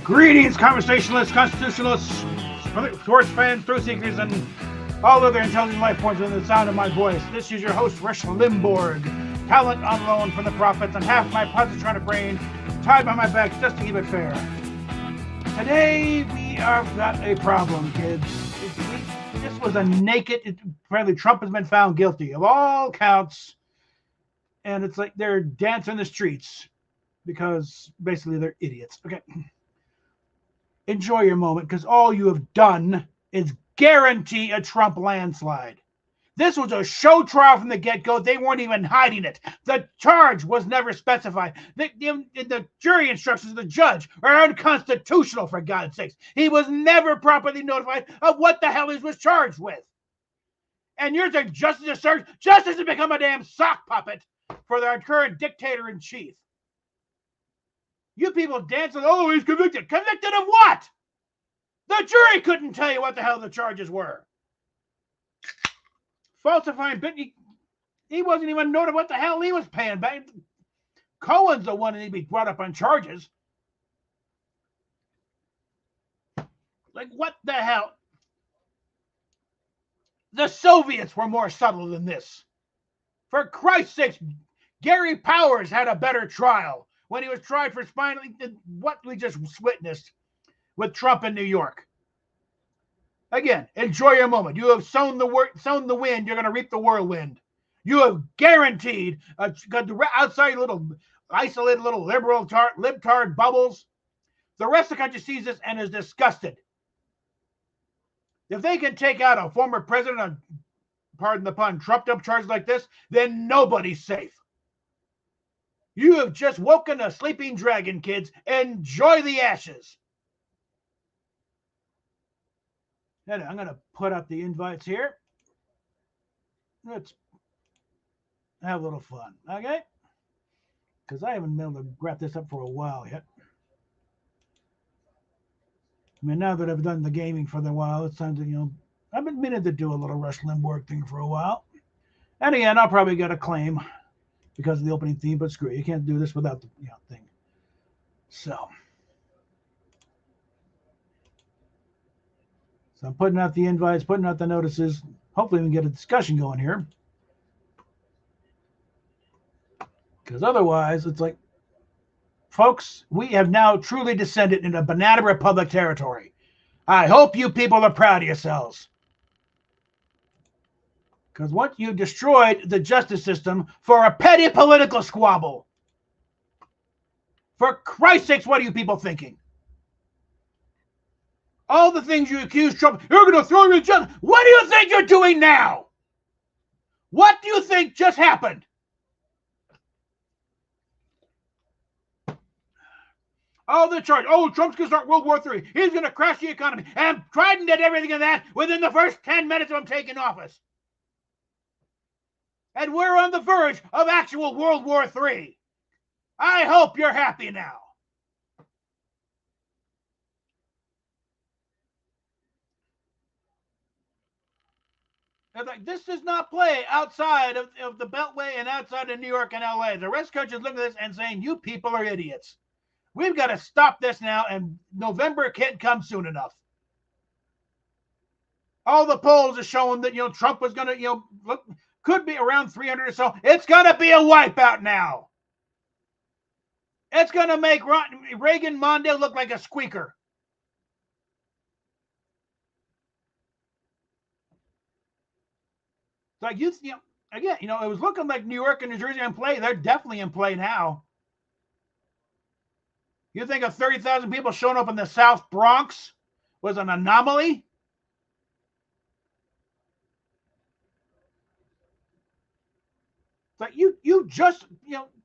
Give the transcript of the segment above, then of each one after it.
Greetings, conversationalists, constitutionalists, sports fans, thrill seekers, and all other intelligent life forms within the sound of my voice. This is your host, Rush Limborg, talent on loan from the prophets, and half my positronic brain tied by my back just to keep it fair. Today, we have got a problem, kids. This was a naked, apparently Trump has been found guilty of all counts, and it's like they're dancing the streets because basically they're idiots. Okay. Enjoy your moment, because all you have done is guarantee a Trump landslide. This was a show trial from the get-go. They weren't even hiding it. The charge was never specified. The jury instructions of the judge are unconstitutional, for God's sakes. He was never properly notified of what the hell he was charged with. And you're saying justice has become a damn sock puppet for their current dictator-in-chief. You people dancing, oh, he's convicted. Convicted of what? The jury couldn't tell you what the hell the charges were. Falsifying, he wasn't even noted what the hell he was paying back. Cohen's the one that he'd be brought up on charges. Like, what the hell? The Soviets were more subtle than this. For Christ's sake, Gary Powers had a better trial when he was tried for spying, what we just witnessed with Trump in New York. Again, enjoy your moment. You have sown the wind, you're going to reap the whirlwind. You have guaranteed, outside little isolated little libtard bubbles, the rest of the country sees this and is disgusted. If they can take out a former president on, pardon the pun, trumped up charges like this, then nobody's safe. You have just woken a sleeping dragon, kids. Enjoy the ashes. And I'm going to put up the invites here. Let's have a little fun, okay? Because I haven't been able to wrap this up for a while yet. I mean, now that I've done the gaming for a while, it's time to, I've been meaning to do a little Rush Limborg thing for a while. And again, I'll probably get a claim because of the opening theme, but screw it. You can't do this without the thing. So I'm putting out the invites, putting out the notices. Hopefully we can get a discussion going here. Because otherwise, it's like, folks, we have now truly descended into Banana Republic territory. I hope you people are proud of yourselves. Because once you destroyed the justice system for a petty political squabble, for Christ's sakes, what are you people thinking? All the things you accuse Trump, you're going to throw him in jail. What do you think you're doing now? What do you think just happened? All the charge. Oh, Trump's going to start World War III. He's going to crash the economy. And Biden did everything of that within the first 10 minutes of him taking office. And we're on the verge of actual World War III. I hope you're happy now. It's like, this does not play outside of the Beltway and outside of New York and LA. The rest of the country is looking at this and saying, you people are idiots. We've got to stop this now, and November can't come soon enough. All the polls are showing that, Trump was going to, could be around 300 or so. It's going to be a wipeout now. It's going to make Reagan Mondale look like a squeaker. Like again, it was looking like New York and New Jersey in play. They're definitely in play now. You think of 30,000 people showing up in the South Bronx was an anomaly? But you just,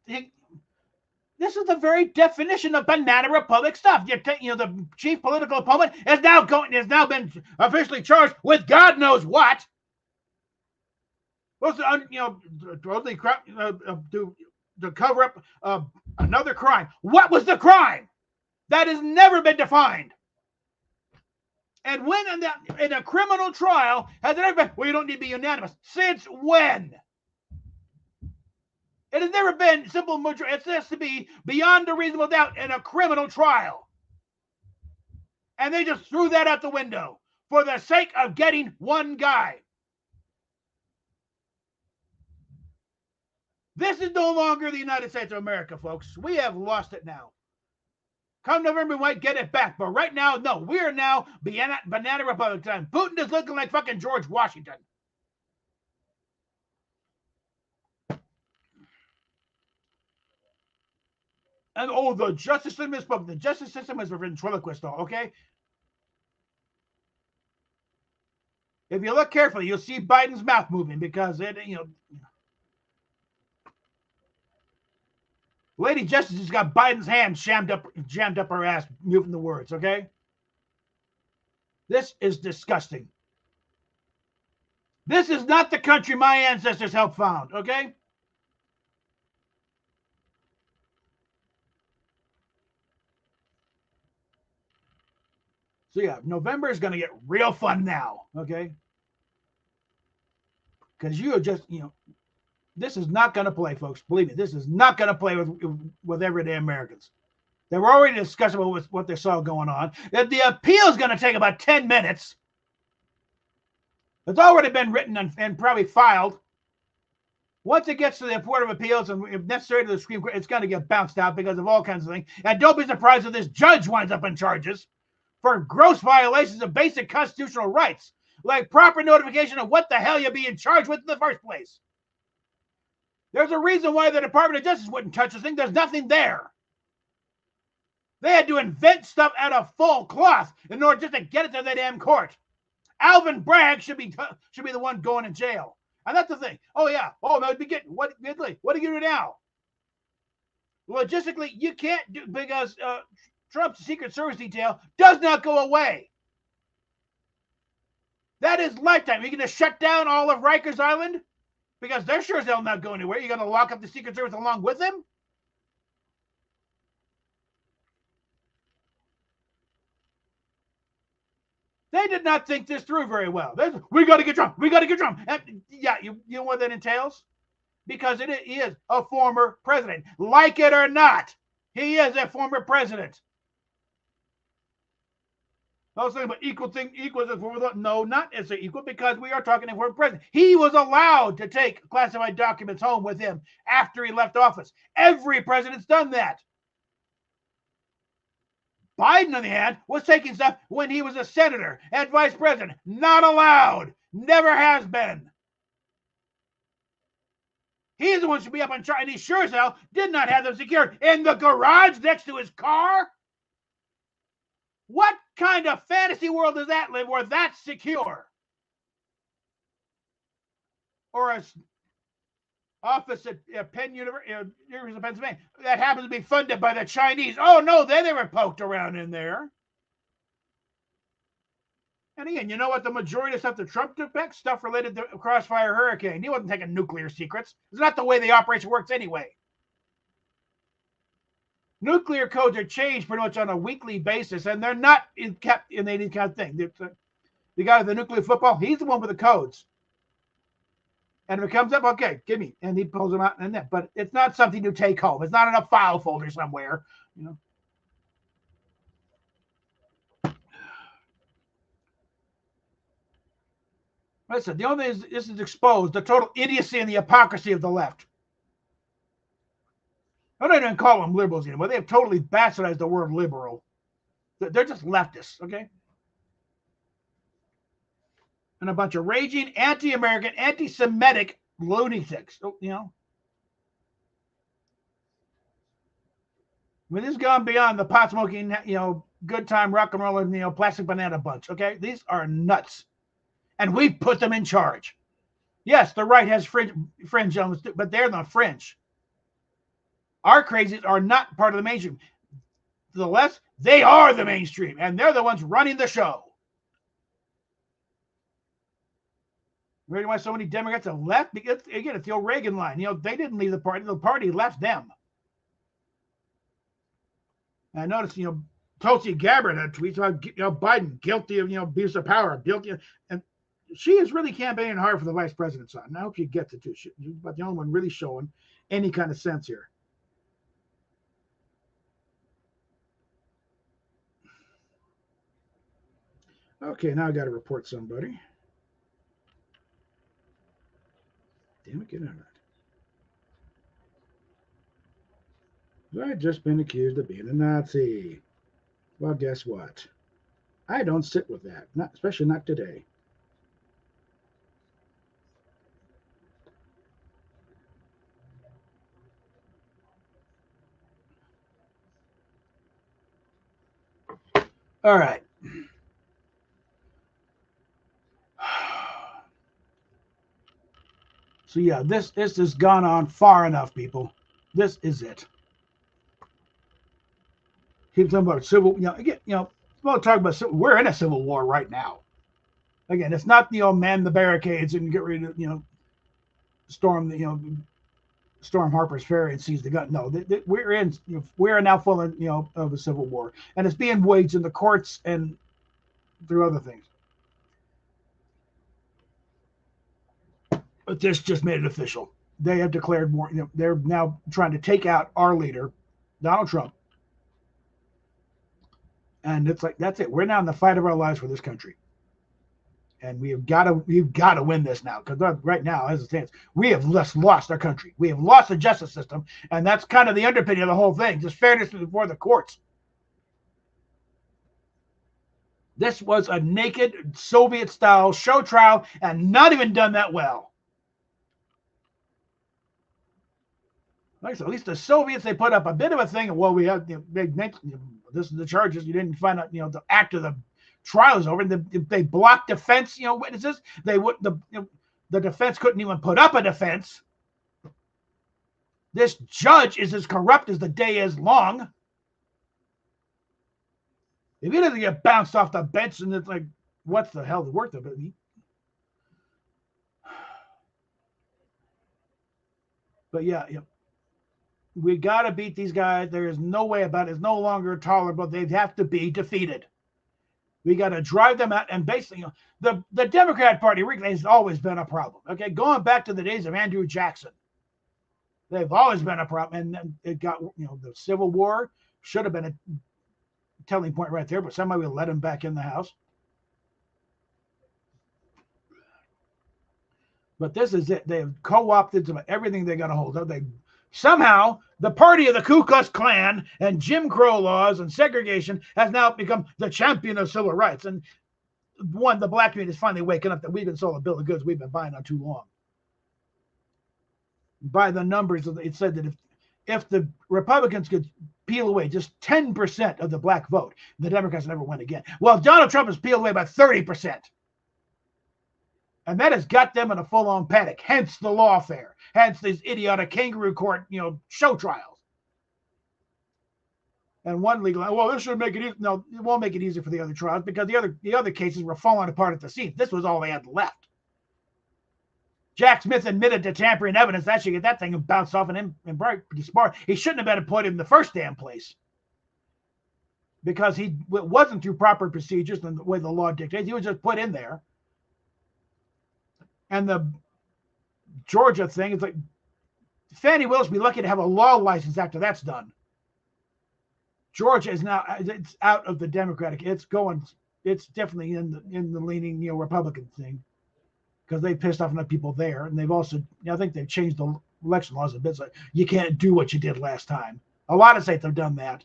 this is the very definition of Banana Republic stuff. The chief political opponent has now been officially charged with God knows what. Was to cover up another crime. What was the crime? That has never been defined. And when in a criminal trial has it ever been? Well, you don't need to be unanimous. Since when? It has never been simple majority. It has to be beyond a reasonable doubt in a criminal trial. And they just threw that out the window for the sake of getting one guy. This is no longer the United States of America, folks. We have lost it now. Come November, we might get it back. But right now, no. We are now Banana Republic time. Putin is looking like fucking George Washington. And the justice system is broken. The justice system is a ventriloquist, okay? If you look carefully, you'll see Biden's mouth moving because Lady Justice has got Biden's hand jammed up her ass, moving the words, okay? This is disgusting. This is not the country my ancestors helped found, okay? So yeah, November is going to get real fun now, okay? Because you are just, this is not going to play, folks. Believe me, this is not going to play with everyday Americans. They were already discussing about what they saw going on. That the appeal is going to take about 10 minutes. It's already been written and probably filed. Once it gets to the Court of Appeals and if necessary to the Supreme Court, it's going to get bounced out because of all kinds of things. And don't be surprised if this judge winds up in charges for gross violations of basic constitutional rights, like proper notification of what the hell you're being charged with in the first place. There's a reason why the Department of Justice wouldn't touch this thing. There's nothing there. They had to invent stuff out of full cloth in order just to get it to the damn court. Alvin Bragg should be the one going in jail. And that's the thing. Oh, yeah. Oh, that would be good. What are you going to do now? Logistically, you can't do because Trump's Secret Service detail does not go away. That is lifetime. You're going to shut down all of Rikers Island? Because they're sure as hell not going anywhere. You're going to lock up the Secret Service along with them? They did not think this through very well. We got to get Trump. We got to get Trump. And, yeah, you know what that entails? Because it is a former president. Like it or not, he is a former president. I was saying, but equals as former. No, not as equal because we are talking to former president. He was allowed to take classified documents home with him after he left office. Every president's done that. Biden, on the hand, was taking stuff when he was a senator and vice president. Not allowed. Never has been. He's the one who should be up on charge, and he sure as hell did not have them secured in the garage next to his car. What kind of fantasy world does that live where that's secure? Or a office at Penn University of Pennsylvania that happens to be funded by the Chinese. Oh, no, they never poked around in there. And again, you know what? The majority of stuff that Trump took back, stuff related to Crossfire Hurricane. He wasn't taking nuclear secrets. It's not the way the operation works anyway. Nuclear codes are changed pretty much on a weekly basis, and they're not kept in any kind of thing. The guy with the nuclear football, he's the one with the codes. And if it comes up, okay, give me. And he pulls them out and that. But it's not something to take home. It's not in a file folder somewhere, Listen, the only thing is this is exposed the total idiocy and the hypocrisy of the left. I don't even call them liberals anymore. They have totally bastardized the word liberal. They're just leftists, okay? And a bunch of raging, anti-American, anti-Semitic lunatics, I mean, this has gone beyond the pot smoking, good time rock and roll and, plastic banana bunch, okay? These are nuts. And we put them in charge. Yes, the right has fringe elements, but they're the fringe. Our crazies are not part of the mainstream. The left, they are the mainstream, and they're the ones running the show. Reason why so many Democrats have left? Because, again, it's the old Reagan line. They didn't leave the party left them. And I noticed, Tulsi Gabbard had tweets about, Biden guilty of, abuse of power, guilty, and she is really campaigning hard for the vice president's son. And I hope she gets it too. She's about the only one really showing any kind of sense here. Okay, now I got to report somebody. Damn it, get out of that. I've just been accused of being a Nazi. Well, guess what? I don't sit with that, not especially not today. All right. So yeah, this has gone on far enough, people. This is it. Keep talking about civil. Again, we'll talk about civil. We're in a civil war right now. Again, it's not man the barricades and get rid of storm the storm Harper's Ferry and seize the gun. No, we're now full of a civil war, and it's being waged in the courts and through other things. But this just made it official. They have declared war. They're now trying to take out our leader, Donald Trump, and it's like that's it. We're now in the fight of our lives for this country, and we've got to win this now because right now, as it stands, we have lost our country. We have lost the justice system, and that's kind of the underpinning of the whole thing. Just fairness before the courts. This was a naked Soviet-style show trial, and not even done that well. Like so, at least the Soviets, they put up a bit of a thing. Well, we have they mentioned this is the charges. You didn't find out the act of the trial is over. They blocked defense witnesses. They would the defense couldn't even put up a defense. This judge is as corrupt as the day is long. If he doesn't get bounced off the bench, and it's like, what's the hell the worth of it? But yeah. We got to beat these guys. There is no way about it. It's no longer tolerable. They have to be defeated. We got to drive them out. And basically, the Democrat Party has always been a problem. Okay, going back to the days of Andrew Jackson, they've always been a problem. And then it got the Civil War should have been a telling point right there, but somehow we let him back in the House. But this is it. They've co-opted everything they got a hold of. They somehow the party of the Ku Klux Klan and Jim Crow laws and segregation has now become the champion of civil rights. And the black community is finally waking up that we've been sold a bill of goods we've been buying on too long. By the numbers, it said that if the Republicans could peel away just 10% of the black vote, the Democrats never win again. Well, Donald Trump has peeled away about 30%. And that has got them in a full-on panic, hence the lawfare, hence these idiotic kangaroo court, show trials. And one legal, well, this should make it easy. No, it won't make it easier for the other trials because the other cases were falling apart at the seams. This was all they had left. Jack Smith admitted to tampering evidence. That should get that thing bounced off and disbarred. He shouldn't have been appointed in the first damn place because it wasn't through proper procedures and the way the law dictates. He was just put in there. And the Georgia thing is like Fannie Willis be lucky to have a law license after that's done. Georgia is now it's out of the Democratic. It's definitely in the leaning Republican thing because they pissed off enough people there, and they've also I think they've changed the election laws a bit. So you can't do what you did last time. A lot of states have done that.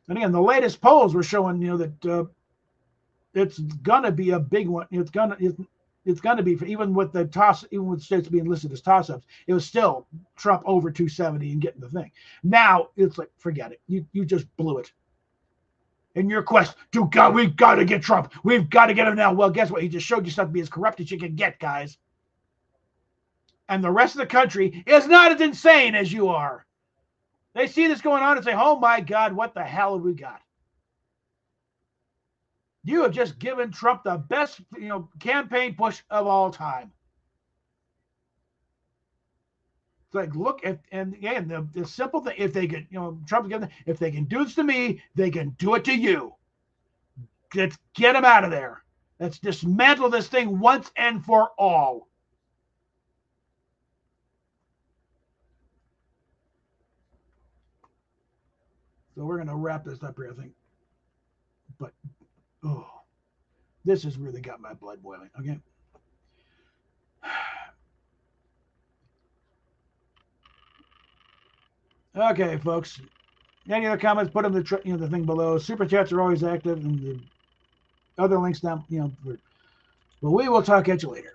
And again, the latest polls were showing that it's gonna be a big one. It's gonna be even with states being listed as toss-ups, it was still Trump over 270 and getting the thing. Now it's like forget it. You just blew it. In your quest to God, we've got to get Trump. We've got to get him now. Well, guess what? He just showed yourself to be as corrupt as you can get, guys. And the rest of the country is not as insane as you are. They see this going on and say, "Oh my God, what the hell have we got?" You have just given Trump the best, campaign push of all time. It's like, look at, and again, the simple thing, if they can, Trump's giving, if they can do this to me, they can do it to you. Let's get them out of there. Let's dismantle this thing once and for all. So we're going to wrap this up here, I think. But Oh, this has really got my blood boiling. Okay. Okay, folks. Any other comments? Put them the thing below. Super chats are always active, and the other links down. But we will talk at you later.